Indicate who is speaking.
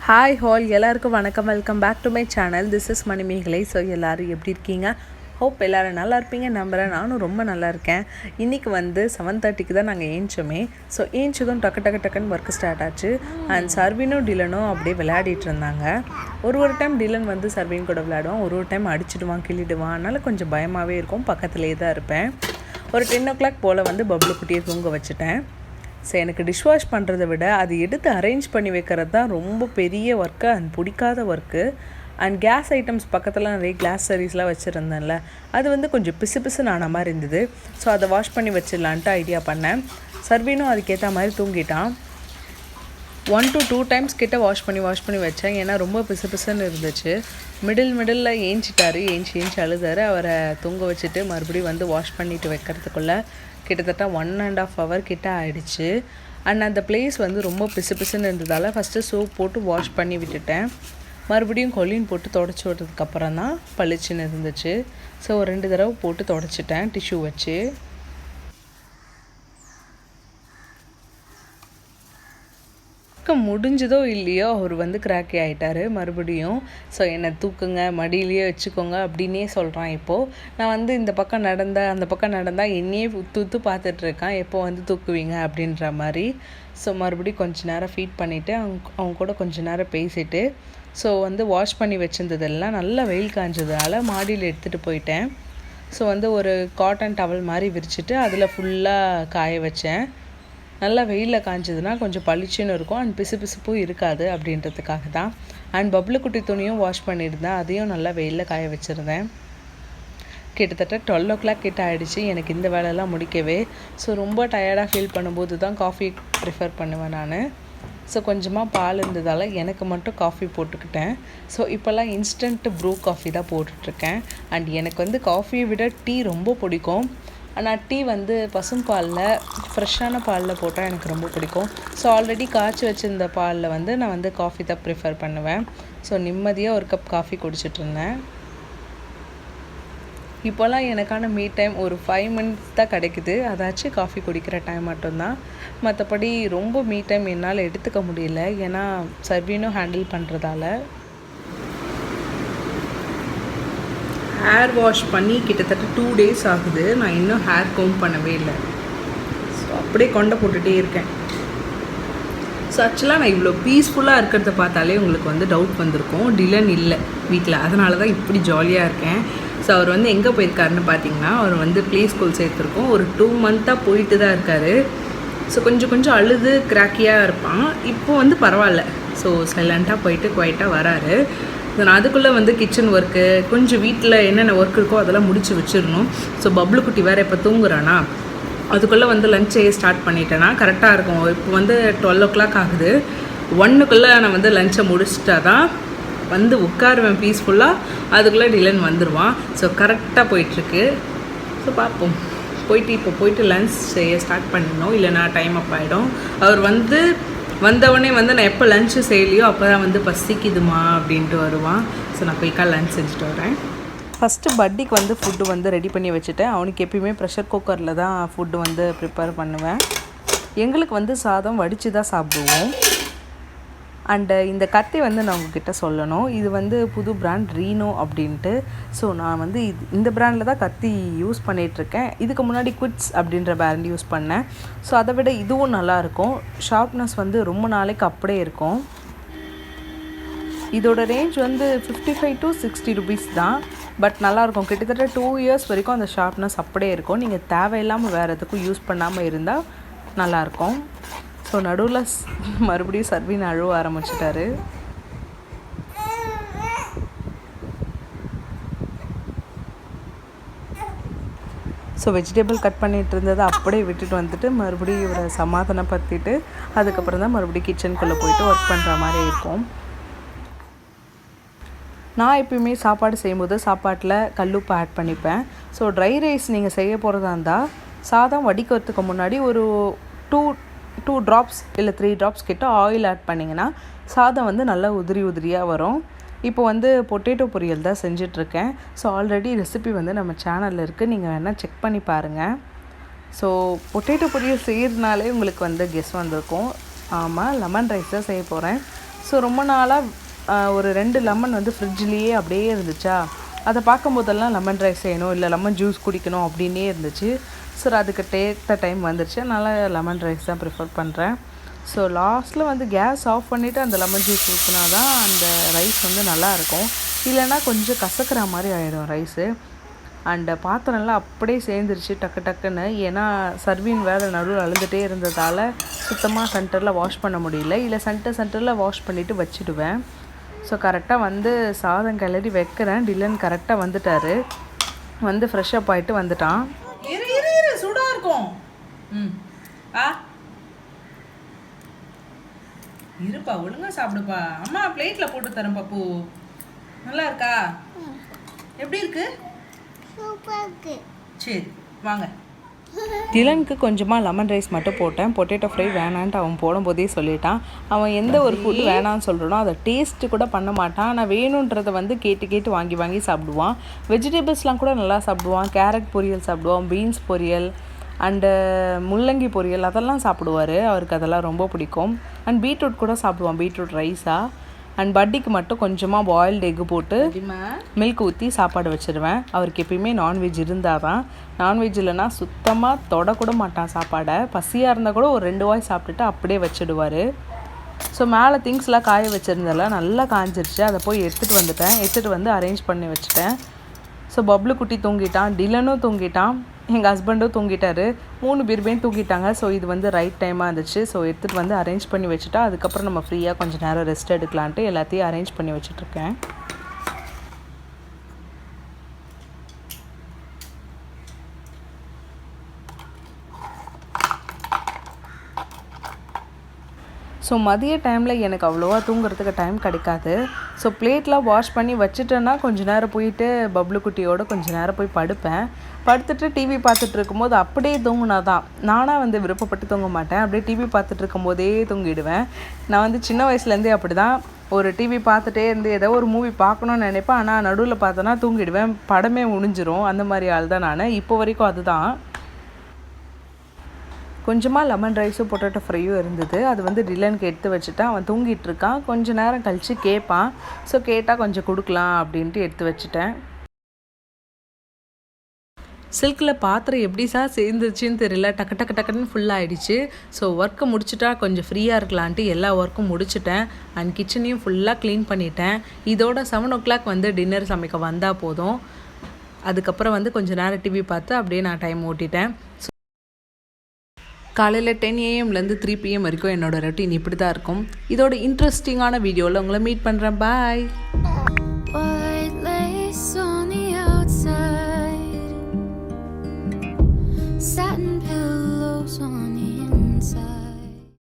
Speaker 1: Hi all எல்லாருக்கும் வணக்கம். Welcome back to my channel. This is Manimegalai. So எல்லோரும் எப்படி இருக்கீங்க? ஹோப் எல்லோரும் நல்லா இருப்பீங்க நம்புகிறேன். நானும் ரொம்ப நல்லா இருக்கேன். இன்றைக்கி 7:30 தான் நாங்கள் ஏஞ்சோமே. ஸோ ஏஞ்சதும் டக்குன்னு ஒர்க்கு ஸ்டார்ட் ஆச்சு. அண்ட் சர்வினும் டிலனும் அப்படியே விளையாடிட்டு இருந்தாங்க. ஒரு டைம் டிலன் சர்வின் கூட விளையாடுவான், ஒரு டைம் அடிச்சிடுவான், கிள்ளிடுவான். அதனால் கொஞ்சம் பயமாகவே இருக்கும். பக்கத்துலேயே தான் இருப்பேன். ஒரு 10 o'clock போல் பப்ளு குட்டியை தூங்க வச்சுட்டேன். ஸோ எனக்கு டிஷ்வாஷ் பண்ணுறதை விட அது எடுத்து அரேஞ்ச் பண்ணி வைக்கிறது தான் ரொம்ப பெரிய ஒர்க்கு அண்ட் பிடிக்காத ஒர்க்கு. அண்ட் கேஸ் ஐட்டம்ஸ் பக்கத்தில் நிறைய கிளாஸ் சர்வீஸ்லாம் வச்சுருந்தேன்ல, அது கொஞ்சம் பிசுன்னு ஆன மாதிரி இருந்தது. ஸோ அதை வாஷ் பண்ணி வச்சிடலான்ட்டு ஐடியா பண்ணேன். சர்வீனும் அதுக்கேற்ற மாதிரி தூங்கிட்டான். 1 to 2 times கிட்ட வாஷ் பண்ணி வச்சேன். ஏன்னா ரொம்ப பிசுன்னு இருந்துச்சு. மிடில் ஏஞ்சிட்டார். ஏஞ்சி அழுதார். அவரை தூங்க வச்சுட்டு மறுபடியும் வாஷ் பண்ணிவிட்டு வைக்கிறதுக்குள்ளே கிட்டத்தட்ட 1.5 hour கிட்ட ஆகிடுச்சு. அண்ட் அந்த பிளேஸ் ரொம்ப பிசுன்னு இருந்ததால் ஃபஸ்ட்டு சோப் போட்டு வாஷ் பண்ணி விட்டுட்டேன். மறுபடியும் கொலின் போட்டு தொடச்சி விட்டதுக்கப்புறம் தான் பளிச்சுன்னு இருந்துச்சு. ஸோ 2 தடவை போட்டு தொடச்சிட்டேன் டிஷ்யூ வச்சு. முடிஞ்சதோ இல்லையோ அவர் கிராக்கி ஆகிட்டார் மறுபடியும். ஸோ என்னை தூக்குங்க, மடியிலேயே வச்சுக்கோங்க அப்படின்னே சொல்கிறான். இப்போது நான் இந்த பக்கம் நடந்தால் அந்த பக்கம் நடந்தால் என்னையே உத்து பார்த்துட்ருக்கான், எப்போ தூக்குவீங்க அப்படின்ற மாதிரி. ஸோ மறுபடியும் கொஞ்சம் நேரம் ஃபீட் பண்ணிவிட்டு அவங்க கூட கொஞ்சம் நேரம் பேசிவிட்டு ஸோ வாஷ் பண்ணி வச்சுருந்ததெல்லாம் நல்லா வெயில் காய்ஞ்சதால் மாடியில் எடுத்துகிட்டு போயிட்டேன். ஸோ ஒரு காட்டன் டவல் மாதிரி விரிச்சிட்டு அதில் ஃபுல்லாக காய வச்சேன். நல்லா வெயிலில் காய்ஞ்சதுன்னா கொஞ்சம் பளிச்சுன்னு இருக்கும் அண்ட் பிசுப்பும் இருக்காது அப்படின்றதுக்காக தான். அண்ட் பப்ளு குட்டி துணியும் வாஷ் பண்ணியிருந்தேன், அதையும் நல்லா வெயிலில் காய வச்சுருந்தேன். கிட்டத்தட்ட 12 o'clock கிட்ட ஆகிடுச்சு எனக்கு இந்த வேலையெல்லாம் முடிக்கவே. ஸோ ரொம்ப டயர்டாக ஃபீல் பண்ணும்போது தான் காஃபி ப்ரிஃபர் பண்ணுவேன் நான். ஸோ கொஞ்சமாக பால் இருந்ததால் எனக்கு மட்டும் காஃபி போட்டுக்கிட்டேன். ஸோ இப்போல்லாம் இன்ஸ்டன்ட் ப்ரூ காஃபி தான் போட்டுட்ருக்கேன். அண்ட் எனக்கு காஃபியை விட டீ ரொம்ப பிடிக்கும். ஆனால் டீ பசும்பாலில் ஃப்ரெஷ்ஷான பாலில் போட்டால் எனக்கு ரொம்ப பிடிக்கும். ஸோ ஆல்ரெடி காய்ச்சி வச்சுருந்த பாலில் நான் காஃபி தான் ப்ரிஃபர் பண்ணுவேன். ஸோ நிம்மதியாக ஒரு கப் காஃபி குடிச்சிட்ருந்தேன். இப்போல்லாம் எனக்கான மீ டைம் ஒரு 5 minutes தான் கிடைக்குது. அதாச்சும் காஃபி குடிக்கிற டைம் மட்டும்தான். மற்றபடி ரொம்ப மீ டைம் என்னால் எடுத்துக்க முடியல, ஏன்னா சர்வீனும் ஹேண்டில் பண்ணுறதால. ஹேர் வாஷ் பண்ணி கிட்டத்தட்ட 2 days ஆகுது. நான் இன்னும் ஹேர் கோம் பண்ணவே இல்லை. ஸோ அப்படியே கொண்டை போட்டுகிட்டே இருக்கேன். ஸோ ஆக்சுவலாக நான் இவ்வளோ பீஸ்ஃபுல்லாக இருக்கிறத பார்த்தாலே உங்களுக்கு டவுட் வந்திருக்கும், டிலன் இல்லை வீட்டில். அதனால தான் இப்படி ஜாலியாக இருக்கேன். ஸோ அவர் எங்கே போயிருக்காருன்னு பார்த்தீங்கன்னா, அவர் ப்ளே ஸ்கூல் சேர்த்துருக்கோம். ஒரு 2 month போயிட்டு தான் இருக்கார். ஸோ கொஞ்சம் அழுது கிராக்கியாக இருப்பான். இப்போது பரவாயில்ல. ஸோ சைலண்ட்டாக போயிட்டு குவைட்டாக வராரு. நான் அதுக்குள்ளே கிச்சன் ஒர்க்கு, கொஞ்சம் வீட்டில் என்னென்ன ஒர்க் இருக்கோ அதெல்லாம் முடிச்சு வச்சிடணும். ஸோ பப்ளு குட்டி வேறு இப்போ தூங்குறானா, அதுக்குள்ளே லஞ்ச் செய்ய ஸ்டார்ட் பண்ணிட்டேன்னா கரெக்டாக இருக்கும். இப்போ 12 o'clock ஆகுது. 1க்குள்ளே நான் லஞ்சை முடிச்சிட்டா தான் உட்காருவேன் பீஸ்ஃபுல்லாக. அதுக்குள்ளே டிலன் வந்துடுவான். ஸோ கரெக்டாக போயிட்டுருக்கு. ஸோ பார்ப்போம். போயிட்டு லஞ்ச் செய்ய ஸ்டார்ட் பண்ணணும், இல்லைனா டைம் அப் ஆகிடும். அவர் வந்தவொடனே நான் எப்போ லஞ்சு செய்யலையோ அப்போ தான் பசிக்குதுமா அப்படின்ட்டு வருவான். ஸோ நான் போய்க்கா லஞ்ச் செஞ்சுட்டு வரேன். ஃபஸ்ட்டு பட்டிக்கு ஃபுட்டு ரெடி பண்ணி வச்சுட்டேன். அவனுக்கு எப்பயுமே ப்ரெஷர் குக்கரில் தான் ஃபுட்டு ப்ரிப்பேர் பண்ணுவேன். எங்களுக்கு சாதம் வடித்து தான் சாப்பிடுவோம். அண்டு இந்த கத்தி நான் உங்ககிட்ட சொல்லணும். இது புது பிராண்ட் ரீனோ அப்படின்ட்டு. ஸோ நான் இந்த பிராண்டில் தான் கத்தி யூஸ் பண்ணிகிட்ருக்கேன். இதுக்கு முன்னாடி குவிட்ஸ் அப்படின்ற பிராண்ட் யூஸ் பண்ணேன். ஸோ அதை விட இதுவும் நல்லாயிருக்கும். ஷார்ப்னஸ் ரொம்ப நாளைக்கு அப்படியே இருக்கும். இதோட ரேஞ்ச் 55 to 60 rupees தான். பட் நல்லாயிருக்கும். கிட்டத்தட்ட 2 years வரைக்கும் அந்த ஷார்ப்னஸ் அப்படியே இருக்கும். நீங்கள் தேவையில்லாமல் வேறு எதுக்கும் யூஸ் பண்ணாமல் இருந்தால் நல்லாயிருக்கும். ஸோ நடுவில் மறுபடியும் சர்வீன் அழுவ ஆரம்பிச்சிட்டாரு. ஸோ வெஜிடபிள் கட் பண்ணிகிட்டு இருந்ததை அப்படியே விட்டுட்டு மறுபடியும் இவரை சமாதானப்படுத்திட்டு அதுக்கப்புறம் தான் மறுபடியும் கிச்சனுக்குள்ளே போயிட்டு ஒர்க் பண்ணுற மாதிரி இருக்கும். நான் எப்பயுமே சாப்பாடு செய்யும்போது சாப்பாட்டில் கல்லுப்பு ஆட் பண்ணிப்பேன். ஸோ ட்ரை ரைஸ் நீங்கள் செய்ய போகிறதா இருந்தால் சாதம் வடிக்கிறதுக்கு முன்னாடி ஒரு 2 drops இல்லை 3 drops கிட்ட ஆயில் ஆட் பண்ணிங்கன்னா சாதம் நல்லா உதிரியாக வரும். இப்போ பொட்டேட்டோ பொரியல் தான் செஞ்சிட்ருக்கேன். ஸோ ஆல்ரெடி ரெசிபி நம்ம சேனலில் இருக்குது, நீங்கள் வேணால் செக் பண்ணி பாருங்கள். ஸோ பொட்டேட்டோ பொரியல் செய்கிறதுனாலே உங்களுக்கு கெஸ் வந்திருக்கும். ஆமாம், லெமன் ரைஸ் தான் செய்ய போகிறேன். ஸோ ரொம்ப நாளாக ஒரு 2 லெமன் வந்து ஃப்ரிட்ஜ்லேயே அப்படியே இருந்துச்சா, அதை பார்க்கும்போதெல்லாம் லெமன் ரைஸ் செய்யணும் இல்லை லெமன் ஜூஸ் குடிக்கணும் அப்படின்னே இருந்துச்சு. ஸோ அதுக்கு டைம் வந்துருச்சு, அதனால் லெமன் ரைஸ் தான் ப்ரிஃபர் பண்ணுறேன். ஸோ லாஸ்ட்டில் வந்து கேஸ் ஆஃப் பண்ணிவிட்டு அந்த லெமன் ஜூஸ் ஊற்றினா தான் அந்த ரைஸ் வந்து நல்லாயிருக்கும். இல்லைன்னா கொஞ்சம் கசக்கிற மாதிரி ஆகிடும் ரைஸு. அண்ட் பாத்திரம்லாம் அப்படியே சேர்ந்துருச்சு டக்கு டக்குன்னு. ஏன்னா சர்வீன் வேறு நடுவில் அழுதுகிட்டே இருந்ததால் சுத்தமாக சென்டரில் வாஷ் பண்ண முடியல. இல்லை சென்டரில் வாஷ் பண்ணிவிட்டு வச்சுடுவேன். ஸோ கரெக்டாக வந்து சாதம் கிளறி வைக்கிறேன். டில்லன் கரெக்டாக வந்துட்டார். வந்து ஃப்ரெஷ்அப் ஆகிட்டு வந்துட்டான். சூடாக இருக்கும். இருப்பா, ஒழுங்கா சாப்பிடுப்பா. அம்மா பிளேட்டில் போட்டு தரேன் பப்பு. நல்லா இருக்கா? எப்படி இருக்கு? சரி வாங்க. டிலனுக்கு கொஞ்சமாக லெமன் ரைஸ் மட்டும் போட்டேன். பொட்டேட்டோ ஃப்ரை வேணான்ட்டு அவன் போடும்போதே சொல்லிட்டான். அவன் எந்த ஒரு ஃபுட்டு வேணான்னு சொல்கிறனோ அதை டேஸ்ட்டு கூட பண்ண மாட்டான். ஆனால் வேணுன்றதை வந்து கேட்டு வாங்கி சாப்பிடுவான். வெஜிடபிள்ஸ்லாம் கூட நல்லா சாப்பிடுவான். கேரட் பொரியல் சாப்பிடுவான், பீன்ஸ் பொரியல் அண்டு முள்ளங்கி பொரியல் அதெல்லாம் சாப்பிடுவார். அவருக்கு அதெல்லாம் ரொம்ப பிடிக்கும். அண்ட் பீட்ரூட் கூட சாப்பிடுவான், பீட்ரூட் ரைஸாக. அண்ட் பட்டிக்கு மட்டும் கொஞ்சமாக பாயில்டு எக்கு போட்டு மில்க் ஊற்றி சாப்பாடு வச்சுருவேன். அவருக்கு எப்பயுமே நான்வெஜ் இருந்தால் தான். நான்வெஜ் இல்லைன்னா சுத்தமாக தொடக்கூட மாட்டான் சாப்பாடை. பசியாக இருந்தால் கூட ஒரு 2 வாய் சாப்பிட்டுட்டு அப்படியே வச்சுடுவார். ஸோ மேலே திங்ஸ்லாம் காய வச்சுருந்தெல்லாம் நல்லா காஞ்சிருச்சு. அதை போய் எடுத்துகிட்டு வந்து அரேஞ்ச் பண்ணி வச்சுட்டேன். ஸோ பப்ளு குட்டி தூங்கிட்டான், டிலனும் தூங்கிட்டான், எங்கள் ஹஸ்பண்டும் தூங்கிட்டார். 3 பேருமே தூங்கிட்டாங்க. ஸோ இது வந்து ரைட் டைமாக இருந்துச்சு. ஸோ எடுத்துகிட்டு வந்து அரேஞ்ச் பண்ணி வச்சுட்டா அதுக்கப்புறம் நம்ம ஃப்ரீயாக கொஞ்சம் நேரம் ரெஸ்ட் எடுக்கலான்ட்டு எல்லாத்தையும் அரேஞ்ச் பண்ணி வச்சுட்ருக்கேன். ஸோ மதிய டைமில் எனக்கு அவ்வளோவா தூங்குறதுக்கு டைம் கிடைக்காது. ஸோ பிளேட்லாம் வாஷ் பண்ணி வச்சுட்டேன்னா கொஞ்சம் நேரம் போயிட்டு பப்ளு குட்டியோடு கொஞ்சம் நேரம் போய் படுத்துட்டு டிவி பார்த்துட்டு இருக்கும்போது அப்படியே தூங்கினா தான். நானாக வந்து விருப்பப்பட்டு தூங்க மாட்டேன். அப்படியே டிவி பார்த்துட்டு இருக்கும்போதே தூங்கிடுவேன். நான் வந்து சின்ன வயசுலேருந்தே அப்படி தான். ஒரு டிவி பார்த்துட்டே இருந்து ஏதோ ஒரு மூவி பார்க்கணுன்னு நினைப்பேன். ஆனால் நடுவில் பார்த்தோன்னா தூங்கிடுவேன். படமே முடிஞ்சிரும். அந்த மாதிரி ஆள் தான் நான். இப்போ வரைக்கும் அதுதான். கொஞ்சமாக லெமன் ரைஸும் பொட்டேட்டோ ஃப்ரையும் இருந்தது. அது வந்து டிலனுக்கு எடுத்து வச்சுட்டேன். அவன் தூங்கிட்டு இருக்கான். கொஞ்சம் நேரம் கழித்து கேட்பான். ஸோ கேட்டால் கொஞ்சம் கொடுக்கலாம் அப்படின்ட்டு எடுத்து வச்சுட்டேன். சில்கில் பாத்திரம் எப்படி சார் சேர்ந்துருச்சுன்னு தெரியல. டக்குன்னு ஃபுல்லாகிடுச்சு. ஸோ ஒர்க்கை முடிச்சுட்டா கொஞ்சம் ஃப்ரீயாக இருக்கலான்ட்டு எல்லா ஒர்க்கும் முடிச்சுட்டேன். அண்ட் கிச்சனையும் ஃபுல்லாக க்ளீன் பண்ணிட்டேன். இதோட 7 o'clock வந்து டின்னர் சமைக்க வந்தால் போதும். அதுக்கப்புறம் வந்து கொஞ்சம் நேரம் டிவி பார்த்து அப்படியே நான் டைம் ஓட்டிட்டேன். காலையில் 10 AM-லேருந்து 3 PM வரைக்கும் என்னோடய ரொட்டீன் இப்படி தான் இருக்கும். இதோட இன்ட்ரெஸ்டிங்கான வீடியோவில் உங்களை மீட் பண்ணுறேன். பாய். Satin pillows on the inside.